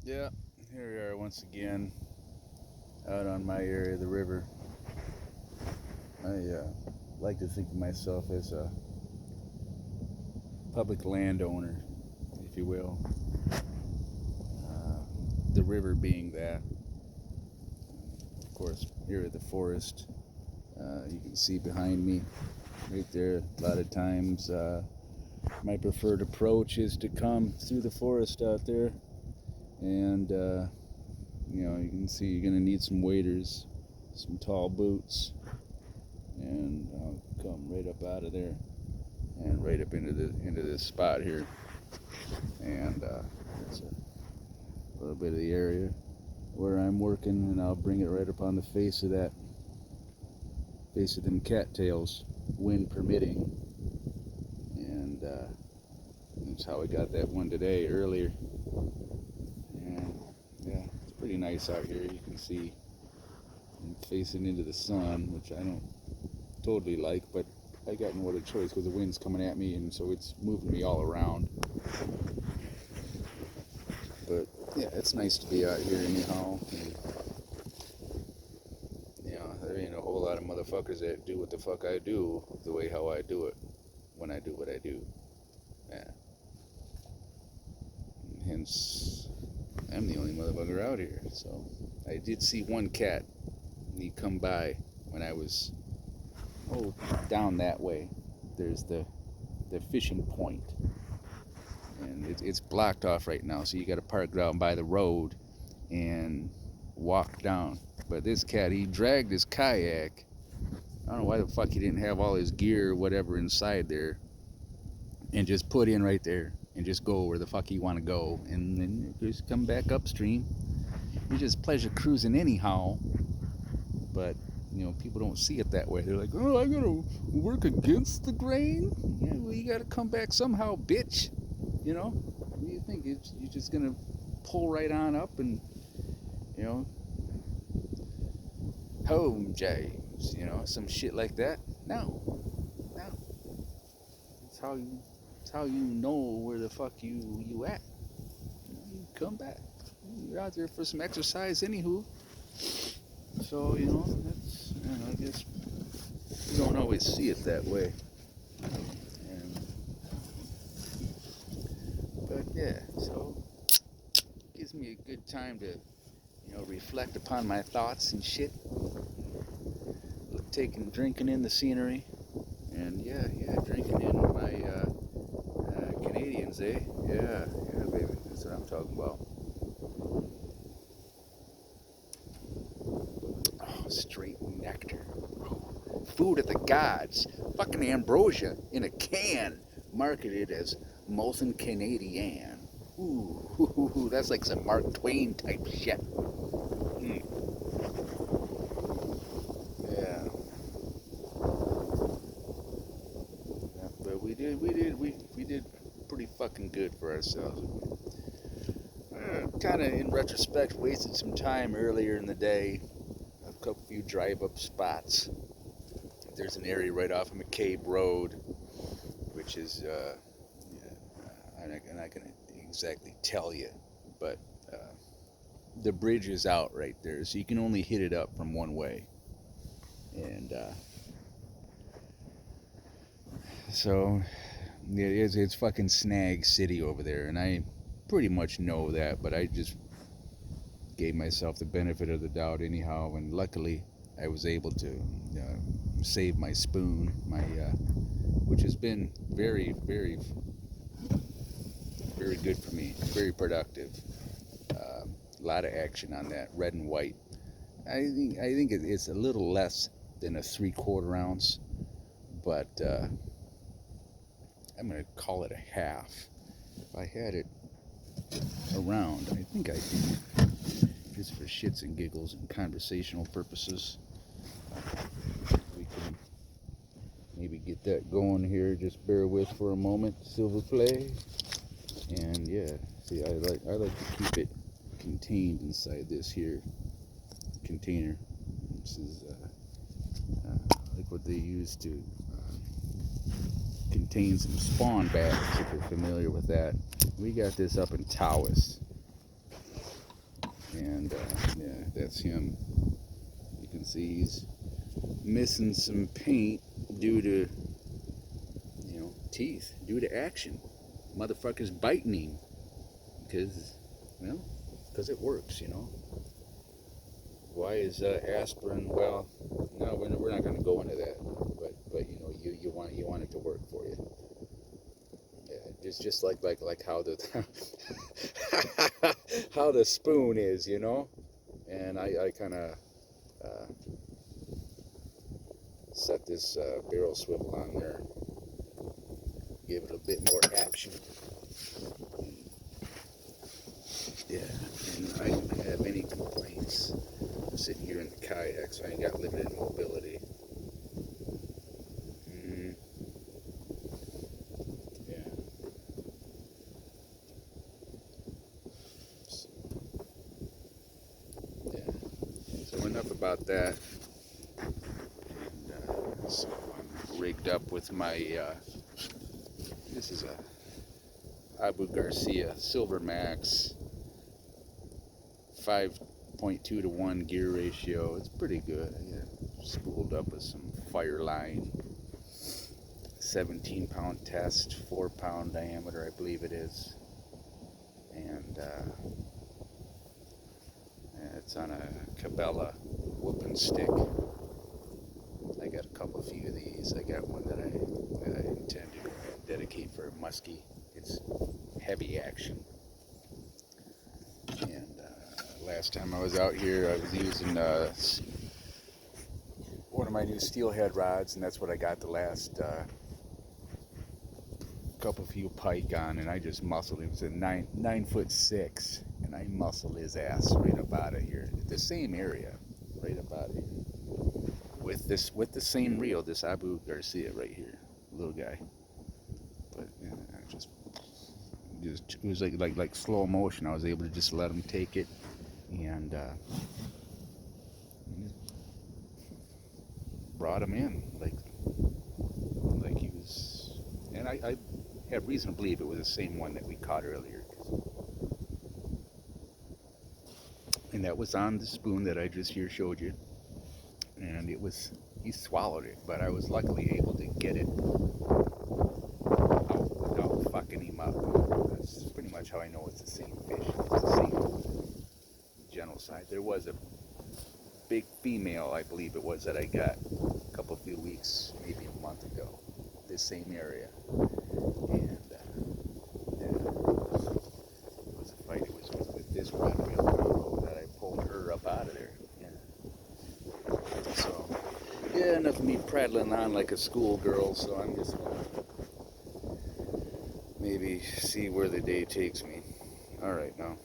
Yeah, here we are once again out on my area of the river. I like to think of myself as a public landowner, if you will. Uh, the river being that. Of course, here at the forest, you can see behind me right there. A lot of times, my preferred approach is to come through the forest out there, and you can see you're gonna need some waders, some tall boots, and I'll come right up out of there and right up into this spot here, and there's a little bit of the area where I'm working, and I'll bring it right up on the face of them cattails, wind permitting, and that's how I got that one today earlier. And yeah, it's pretty nice out here. You can see I'm facing into the sun, which I don't totally like, but I got no other choice because the wind's coming at me, and so it's moving me all around. But yeah, it's nice to be out here anyhow. And, there ain't a whole lot of motherfuckers that do what the fuck I do the way how I do it when I do what I do. Yeah. And hence, I'm the only motherfucker out here. So I did see one cat, and he come by when I was down that way. There's the fishing point, and it's blocked off right now, so you got to park down by the road and walk down. But this cat, he dragged his kayak. I don't know why the fuck he didn't have all his gear or whatever inside there, and just put in right there and just go where the fuck he want to go, and then just come back upstream. You're just pleasure cruising anyhow. But people don't see it that way. They're like, oh, I gotta work against the grain. Yeah, well, you gotta come back somehow, bitch. What do you think? You're just gonna pull right on up and home, James, some shit like that. No. It's how you know where the fuck you at. You come back. You're out there for some exercise, anywho. So that's I guess you don't always see it that way. But yeah, so it gives me a good time to reflect upon my thoughts and shit. Drinking in the scenery, and yeah, drinking in my Canadians, eh? Yeah, baby, that's what I'm talking about. Oh, straight nectar. Food of the gods. Fucking ambrosia in a can, marketed as Molson Canadian. Ooh, that's like some Mark Twain type shit. Yeah. But we did pretty fucking good for ourselves. Kind of in retrospect, wasted some time earlier in the day. A few drive-up spots. There's an area right off of McCabe Road, which is I'm not gonna exactly tell you, but the bridge is out right there, so you can only hit it up from one way, and so it's fucking Snag City over there, and I pretty much know that, but I just gave myself the benefit of the doubt anyhow, and luckily I was able to save my spoon, which has been very, very, very good for me, very productive. A lot of action on that, red and white. I think it's a little less than a 3/4 ounce, but I'm gonna call it a half. If I had it around, I think I do, just for shits and giggles and conversational purposes. We can maybe get that going here. Just bear with for a moment, silver play. And yeah, see, I like to keep it contained inside this here container. This is like what they use to contain some spawn bags, if you're familiar with that. We got this up in Tawas. And yeah, that's him. You can see he's missing some paint due to, teeth, due to action. Motherfucker's biting him because, well, because it works. Why is aspirin? Well, no, we're not going to go into that. But you want it to work for you. Yeah, just like how the how the spoon is. And I kind of uh, set this barrel swivel on there, give it a bit more action. Yeah, and I don't have any complaints. I'm sitting here in the kayak, so I ain't got limited mobility. Mm, yeah. So, yeah. So enough about that. And, so I'm rigged up with my. This is a Abu Garcia Silver Max 5.2 to 1 gear ratio. It's pretty good. Yeah, spooled up with some fire line. 17-pound test, 4-pound diameter, I believe it is. And it's on a Cabela whooping stick. I got a few of these. I got one that I intend to dedicate for muskie. It's heavy action. And last time I was out here, I was using one of my new steelhead rods, and that's what I got the last few pike on, and I just muscled him. It was a 9'6", and I muscled his ass right up out of here. The same area, right up out of here. With the same reel, this Abu Garcia right here, little guy. But yeah, I just it was like slow motion. I was able to just let him take it, and brought him in like he was. And I have reason to believe it was the same one that we caught earlier. And that was on the spoon that I just here showed you. And he swallowed it, but I was luckily able to get it out without fucking him up. That's pretty much how I know it's the same fish. It's the same general size. There was a big female, I believe it was, that I got a few weeks, maybe a month ago, this same area. And yeah, it was a fight. It was with this rod reel combo that I pulled her up out of there. Yeah. So, yeah, enough of me prattling on like a schoolgirl, so I'm just gonna maybe see where the day takes me. Alright now.